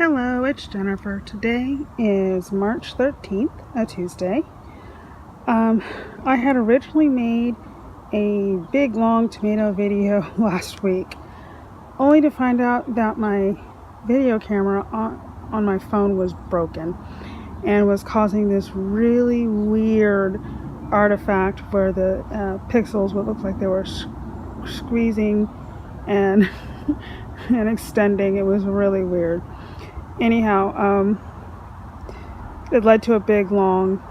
Hello, it's Jennifer. Today is March 13th, a Tuesday. I had originally made a big long tomato video last week, only to find out that my video camera on my phone was broken and was causing this really weird artifact where the pixels would look like they were squeezing and and extending. It was really weird. Anyhow, it led to a big long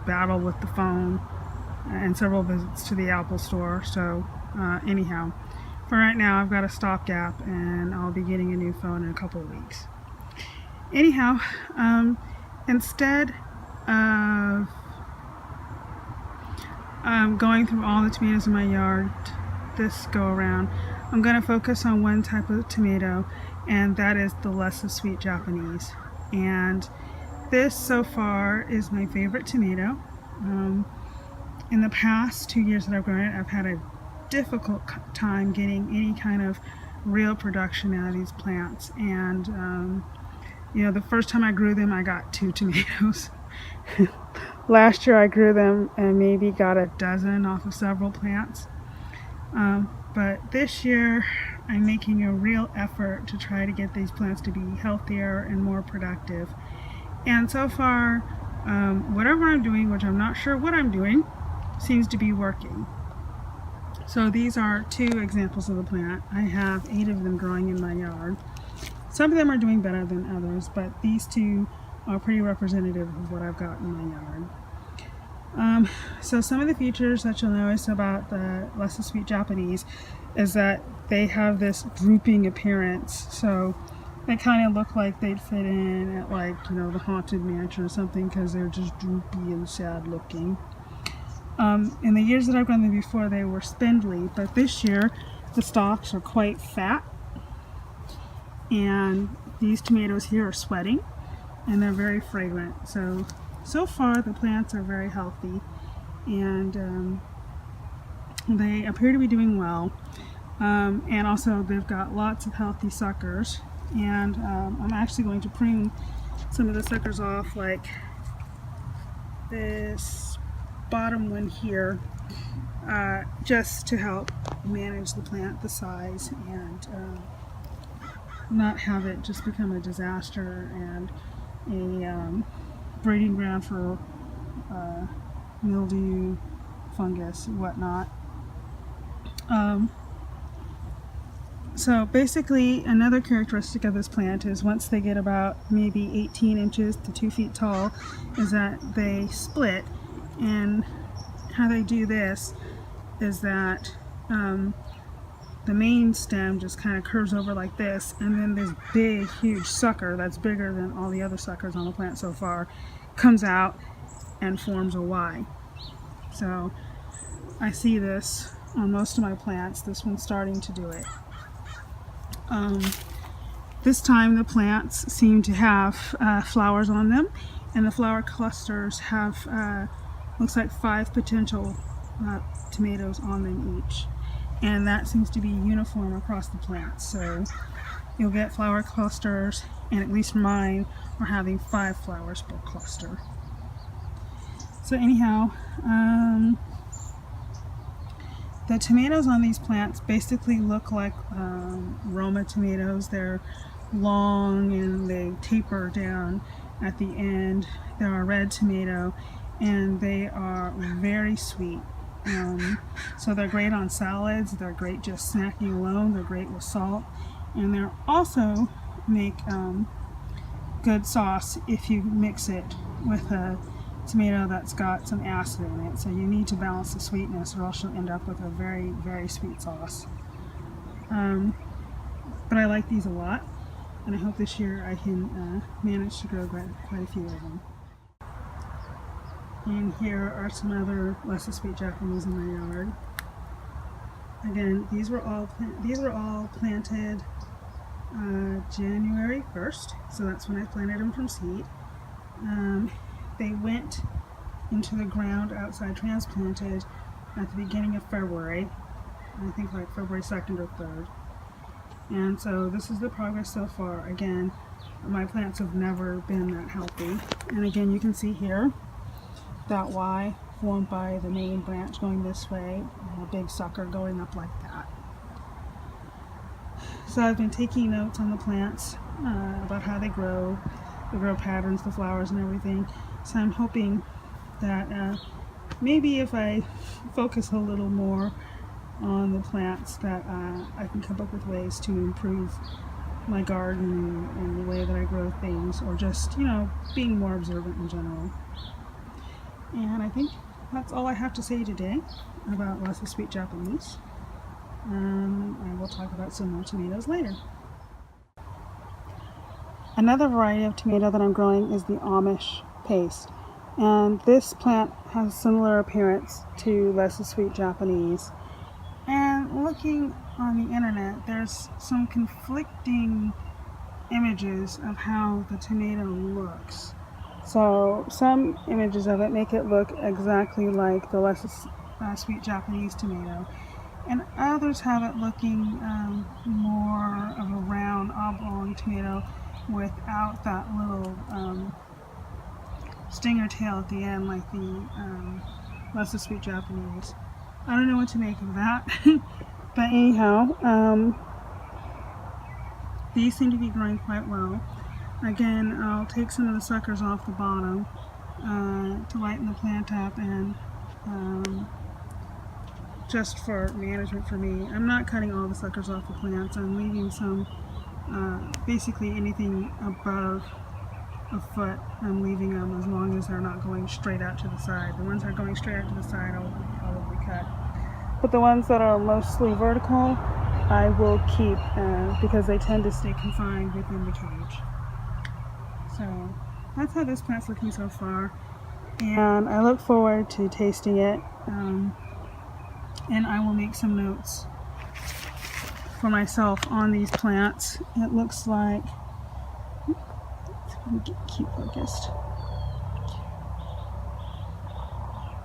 battle with the phone and several visits to the Apple store. So anyhow, for right now I've got a stopgap and I'll be getting a new phone in a couple of weeks. Anyhow, instead of going through all the tomatoes in my yard this go around, I'm going to focus on one type of tomato, and that is the less sweet Japanese. And this so far is my favorite tomato. In the past 2 years that I've grown it, I've had a difficult time getting any kind of real production out of these plants. And the first time I grew them, I got 2 tomatoes. Last year I grew them and maybe got a dozen off of several plants. But this year I'm making a real effort to try to get these plants to be healthier and more productive. And so far, whatever I'm doing, which I'm not sure what I'm doing, seems to be working. So these are 2 examples of the plant. I have 8 of them growing in my yard. Some of them are doing better than others, but these 2 are pretty representative of what I've got in my yard. So some of the features that you'll notice about the less sweet Japanese is that they have this drooping appearance. So they kind of look like they'd fit in at the Haunted Mansion or something, because they're just droopy and sad looking. In the years that I've grown them before, they were spindly, but this year the stalks are quite fat, and these tomatoes here are sweating, and they're very fragrant. So far the plants are very healthy, and they appear to be doing well, and also they've got lots of healthy suckers. And I'm actually going to prune some of the suckers off, like this bottom one here, just to help manage the plant, the size, and not have it just become a disaster and a breeding ground for mildew, fungus, and whatnot. So basically, another characteristic of this plant is once they get about maybe 18 inches to 2 feet tall, is that they split. And how they do this is that the main stem just kind of curves over like this, and then this big, huge sucker that's bigger than all the other suckers on the plant so far comes out and forms a Y. So I see this on most of my plants. This one's starting to do it. This time the plants seem to have flowers on them, and the flower clusters have looks like 5 potential tomatoes on them each, and that seems to be uniform across the plants. So you'll get flower clusters, and at least mine are having 5 flowers per cluster. So anyhow, the tomatoes on these plants basically look like Roma tomatoes. They're long and they taper down at the end. They're a red tomato, and they are very sweet. So they're great on salads, they're great just snacking alone, they're great with salt, and they're also make good sauce if you mix it with a tomato that's got some acid in it. So you need to balance the sweetness, or else you'll end up with a very, very sweet sauce. But I like these a lot, and I hope this year I can manage to grow quite a few of them. And here are some other less sweet Japanese in my yard. Again, these were all planted January 1st, so that's when I planted them from seed. They went into the ground outside transplanted at the beginning of February, I think like February 2nd or 3rd. And so this is the progress so far. Again, my plants have never been that healthy. And again, you can see here that Y formed by the main branch going this way, and a big sucker going up like that. So I've been taking notes on the plants about how they grow, the grow patterns, the flowers and everything. So I'm hoping that maybe if I focus a little more on the plants that I can come up with ways to improve my garden and the way that I grow things, or just, you know, being more observant in general. And I think that's all I have to say today about Lots of Sweet Japanese. And we'll talk about some more tomatoes later. Another variety of tomato that I'm growing is the Amish Paste. And this plant has a similar appearance to Lots of Sweet Japanese. And looking on the internet, there's some conflicting images of how the tomato looks. So some images of it make it look exactly like the Lots of Sweet Japanese tomato, and others have it looking more of a round, oblong tomato without that little stinger tail at the end like the Lots of Sweet Japanese. I don't know what to make of that. But anyhow, these seem to be growing quite well. Again, I'll take some of the suckers off the bottom to lighten the plant up, and just for management for me, I'm not cutting all the suckers off the plants. I'm leaving some, basically anything above a foot, I'm leaving them as long as they're not going straight out to the side. The ones that are going straight out to the side I'll probably cut. But the ones that are mostly vertical, I will keep because they tend to stay confined within the cage. So that's how this plant's looking so far. And I look forward to tasting it. And I will make some notes for myself on these plants. It looks like, let me keep focused,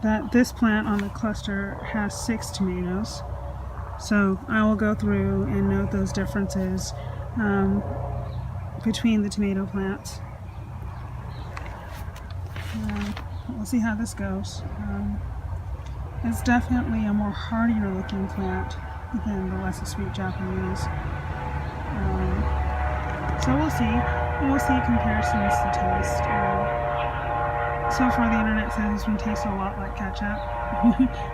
that this plant on the cluster has 6 tomatoes. So I will go through and note those differences between the tomato plants. We'll see how this goes. It's definitely a more hardier looking plant than the Lots of Sweet Japanese. So we'll see. We'll see comparisons to taste. So far the internet says this one tastes a lot like ketchup.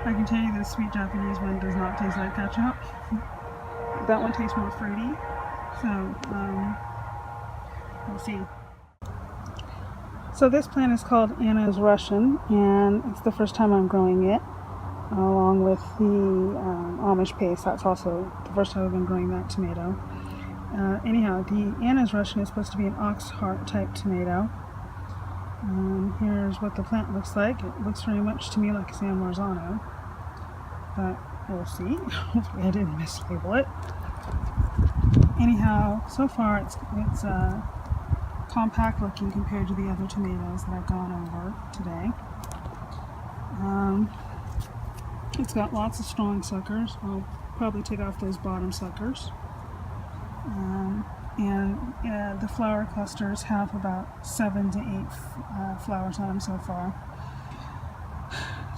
I can tell you the Sweet Japanese one does not taste like ketchup. That one tastes more fruity. So we'll see. So this plant is called Anna's Russian, and it's the first time I'm growing it, along with the Amish Paste. That's also the first time I've been growing that tomato. Anyhow, the Anna's Russian is supposed to be an ox heart type tomato. Here's what the plant looks like. It looks very much to me like a San Marzano, but we'll see. Hopefully I didn't mislabel it. Anyhow, so far it's compact looking compared to the other tomatoes that I've gone over today. It's got lots of strong suckers. I'll probably take off those bottom suckers. And the flower clusters have about 7 to 8 flowers on them so far.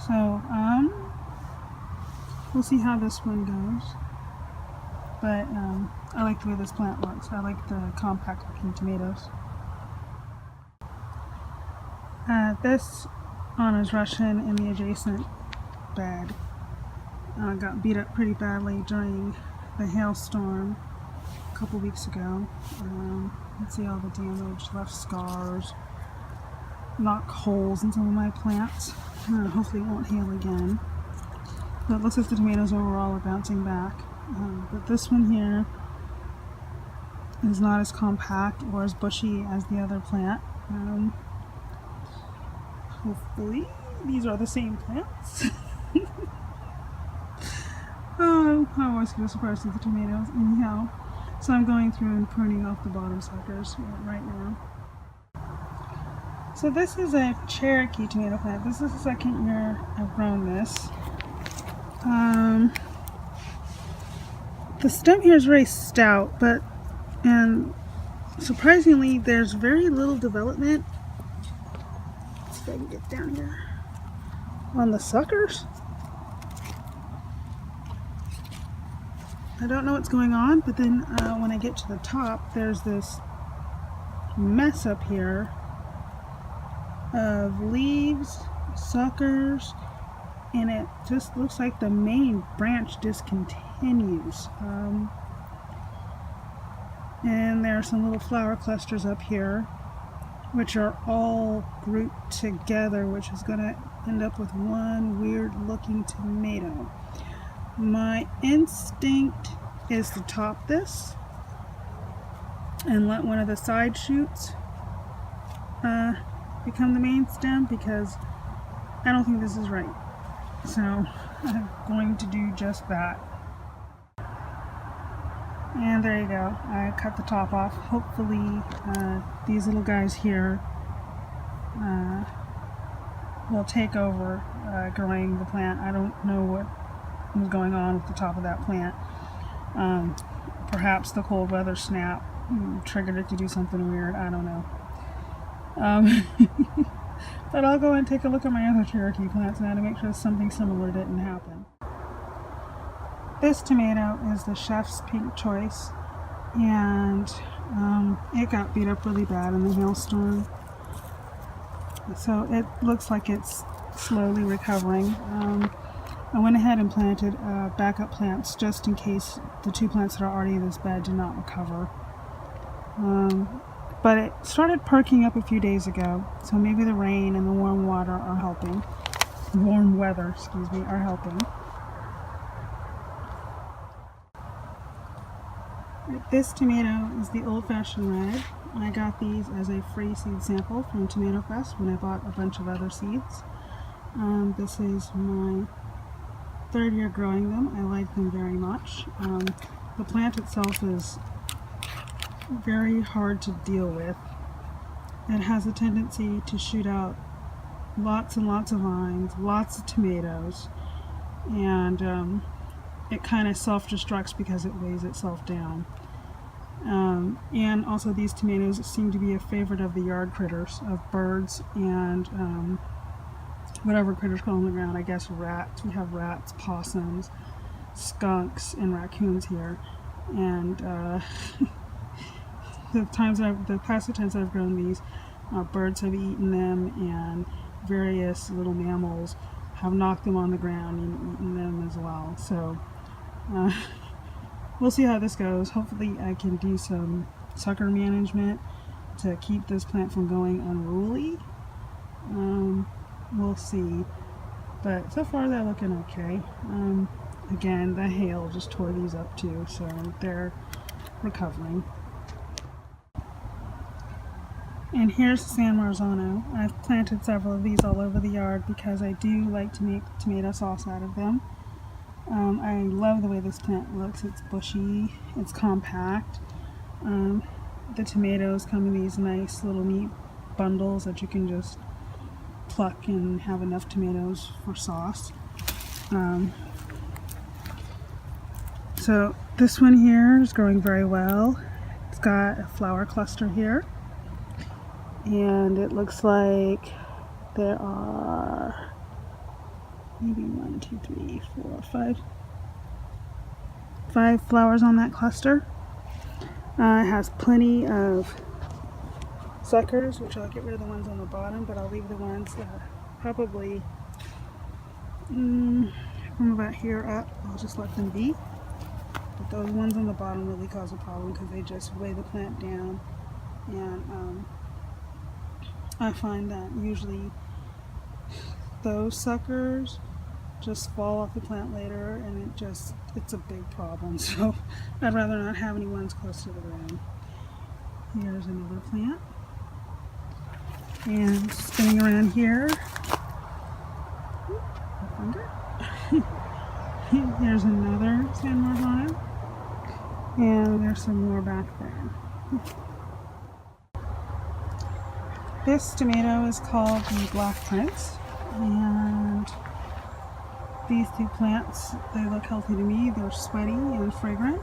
So we'll see how this one goes. But I like the way this plant looks. I like the compact looking tomatoes. This Anna's Russian in the adjacent bed got beat up pretty badly during the hailstorm a couple weeks ago. You can see all the damage, left scars, knocked holes in some of my plants. Hopefully it won't hail again. But it looks like the tomatoes overall are bouncing back. But this one here is not as compact or as bushy as the other plant. Hopefully these are the same plants. Oh, I always get surprised with the tomatoes. Anyhow, so I'm going through and pruning off the bottom suckers right now. So this is a Cherokee tomato plant. This is the second year I've grown this. The stem here is very stout, and surprisingly there's very little development. Let's see if I can get down here on the suckers. I don't know what's going on, but then when I get to the top, there's this mess up here of leaves, suckers, and it just looks like the main branch discontinues. And there are some little flower clusters up here, which are all grouped together, which is going to end up with one weird looking tomato. My instinct is to top this and let one of the side shoots become the main stem, because I don't think this is right. So I'm going to do just that. And there you go. I cut the top off. Hopefully these little guys here will take over growing the plant. I don't know what was going on with the top of that plant. Perhaps the cold weather snap triggered it to do something weird. I don't know. But I'll go and take a look at my other Cherokee plants now to make sure something similar didn't happen. This tomato is the chef's pink choice, and it got beat up really bad in the hailstorm. So it looks like it's slowly recovering. I went ahead and planted backup plants just in case the two plants that are already in this bed do not recover. But it started perking up a few days ago, so maybe the rain and the warm water are helping. Warm weather, excuse me, are helping. This tomato is the old-fashioned red. I got these as a free seed sample from Tomato Fest when I bought a bunch of other seeds. This is my third year growing them. I like them very much. The plant itself is very hard to deal with. It has a tendency to shoot out lots and lots of vines, lots of tomatoes, and it kind of self-destructs because it weighs itself down. And also these tomatoes seem to be a favorite of the yard critters, of birds and whatever critters crawl on the ground. I guess rats. We have rats, possums, skunks, and raccoons here. And the past two times I've grown these, birds have eaten them, and various little mammals have knocked them on the ground and eaten them as well. So we'll see how this goes. Hopefully I can do some sucker management to keep this plant from going unruly. We'll see. But so far they're looking okay. Again, the hail just tore these up too, so they're recovering. And here's San Marzano. I've planted several of these all over the yard because I do like to make tomato sauce out of them. I love the way this plant looks. It's bushy, it's compact. The tomatoes come in these nice little neat bundles that you can just pluck and have enough tomatoes for sauce. So this one here is growing very well. It's got a flower cluster here, and it looks like there are maybe 1, 2, 3, 4, 5 flowers on that cluster. It has plenty of suckers, which I'll get rid of the ones on the bottom, but I'll leave the ones probably from about here up. I'll just let them be. But those ones on the bottom really cause a problem because they just weigh the plant down, and I find that usually those suckers just fall off the plant later, and it's a big problem. So I'd rather not have any ones close to the ground. Here's another plant, and spinning around here, here's another San Marzano, and there's some more back there. This tomato is called the Black Prince, and These two plants, they look healthy to me. They're sweaty and fragrant.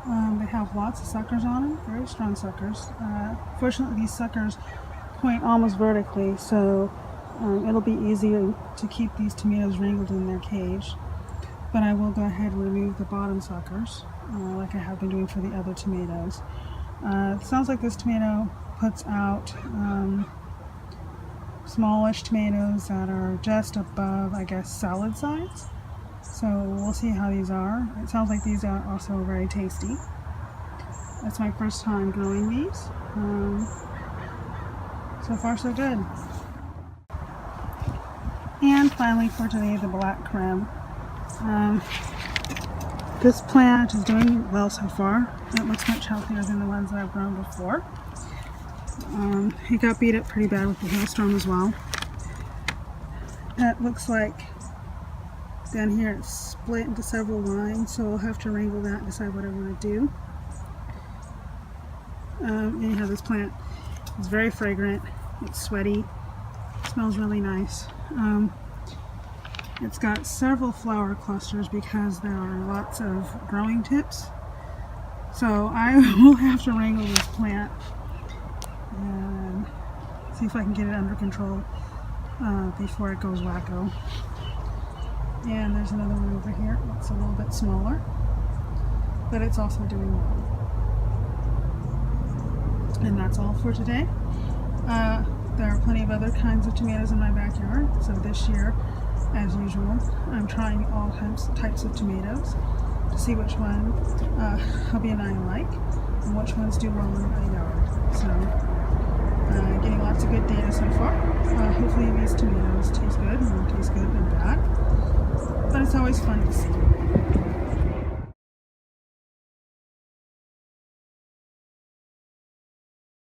They have lots of suckers on them, very strong suckers. Fortunately, these suckers point almost vertically, so it'll be easier to keep these tomatoes wrangled in their cage. But I will go ahead and remove the bottom suckers, like I have been doing for the other tomatoes. It sounds like this tomato puts out smallish tomatoes that are just above, I guess, salad size. So we'll see how these are. It sounds like these are also very tasty. That's my first time growing these. So far so good. And finally for today, the black Krim. This plant is doing well so far. It looks much healthier than the ones that I've grown before. It got beat up pretty bad with the hailstorm as well. It looks like down here it's split into several lines, so I'll have to wrangle that and decide what I want to do. Anyhow, this plant is very fragrant. It's sweaty. It smells really nice. It's got several flower clusters because there are lots of growing tips. So I will have to wrangle this plant and see if I can get it under control before it goes wacko. And there's another one over here. It's a little bit smaller, but it's also doing well. And that's all for today. There are plenty of other kinds of tomatoes in my backyard. So this year, as usual, I'm trying all types of tomatoes to see which one hubby and I like and which ones do well in my yard. So getting lots of good data so far. Hopefully these tomatoes taste good and won't taste good and bad. But it's always fun to see.